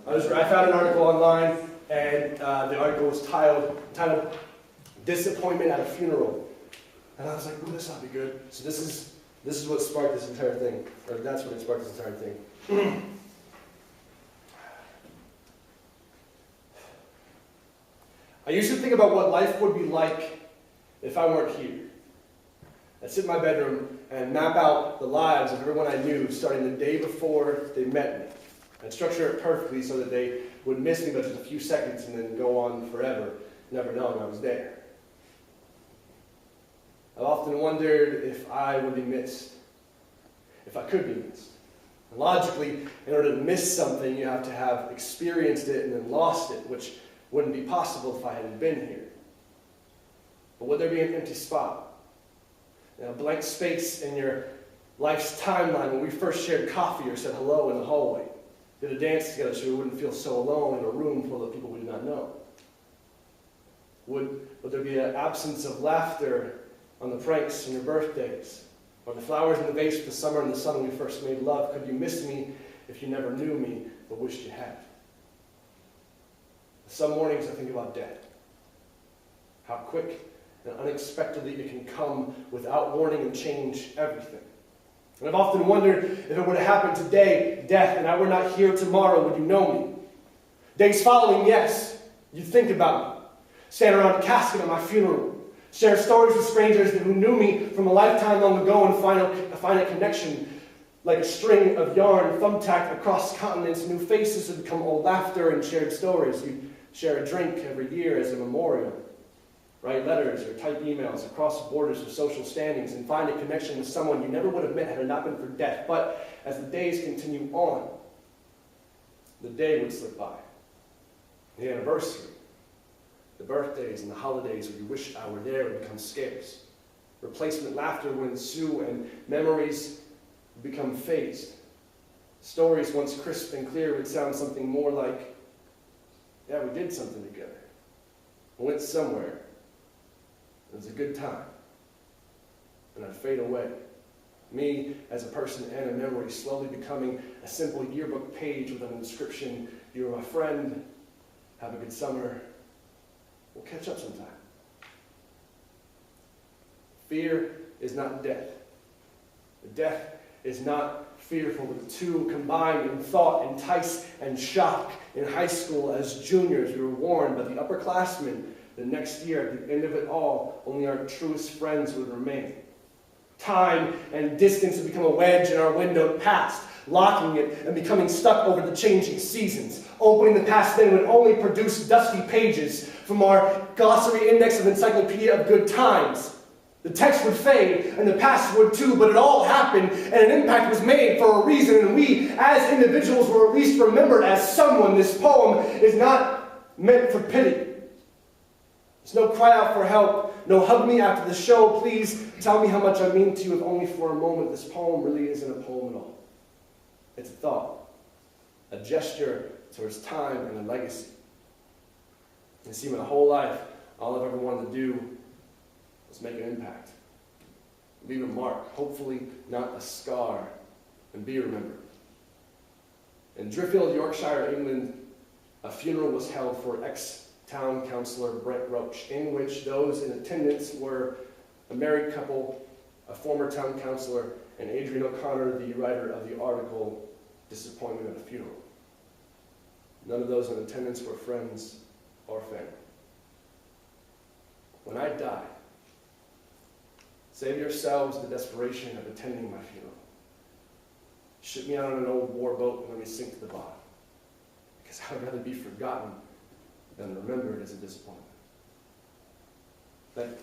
I found an article online, and the article was titled "Disappointment at a Funeral," and I was like, "Ooh, this ought to be good." So this is what sparked this entire thing, or that's what sparked this entire thing. I used to think about what life would be like if I weren't here. I'd sit in my bedroom and map out the lives of everyone I knew, starting the day before they met me. I'd structure it perfectly so that they would miss me by just a few seconds and then go on forever, never knowing I was there. I've often wondered if I would be missed, if I could be missed. And logically, in order to miss something, you have to have experienced it and then lost it, which wouldn't be possible if I hadn't been here. But would there be an empty spot? A blank space in your life's timeline when we first shared coffee or said hello in the hallway? Did a dance together so we wouldn't feel so alone in a room full of people we did not know? Would there be an absence of laughter on the pranks on your birthdays? Or the flowers in the vase for the summer and the sun when we first made love? Could you miss me if you never knew me but wished you had? Some mornings I think about death. How quick and unexpectedly it can come without warning and change everything. And I've often wondered if it would have happened today, death, and I were not here tomorrow, would you know me? Days following, yes, you'd think about me. Stand around a casket at my funeral. Share stories with strangers who knew me from a lifetime long ago and find a connection like a string of yarn thumbtacked across continents. New faces would become old laughter and shared stories. You'd share a drink every year as a memorial. Write letters or type emails across borders of social standings and find a connection with someone you never would have met had it not been for death. But as the days continue on, the day would slip by. The anniversary, the birthdays and the holidays where you wish I were there would become scarce. Replacement laughter would ensue and memories would become phased. Stories once crisp and clear would sound something more like, yeah, we did something together. We went somewhere. It was a good time. And I'd fade away. Me as a person and a memory slowly becoming a simple yearbook page with an inscription, "You were my friend. Have a good summer. We'll catch up sometime." Fear is not death. Death is not fearful. The two combined in thought, entice, and shock. In high school, as juniors, we were warned by the upperclassmen the next year, at the end of it all, only our truest friends would remain. Time and distance would become a wedge in our windowed past, locking it and becoming stuck over the changing seasons. Opening the past then would only produce dusty pages from our glossary index of encyclopedia of good times. The text would fade, and the past would too, but it all happened, and an impact was made for a reason, and we, as individuals, were at least remembered as someone. This poem is not meant for pity. There's no cry out for help, no hug me after the show, please tell me how much I mean to you, if only for a moment. This poem really isn't a poem at all. It's a thought, a gesture towards time and a legacy. You see, my whole life, all I've ever wanted to do was make an impact. Leave a mark, hopefully not a scar, and be remembered. In Driffield, Yorkshire, England, a funeral was held for ex-town councillor Brent Roach, in which those in attendance were a married couple, a former town councillor, and Adrian O'Connor, the writer of the article, "Disappointment at a Funeral." None of those in attendance were friends or family. When I die, save yourselves the desperation of attending my funeral. Ship me out on an old war boat and let me sink to the bottom. Because I would rather be forgotten than remembered as a disappointment. Thank you.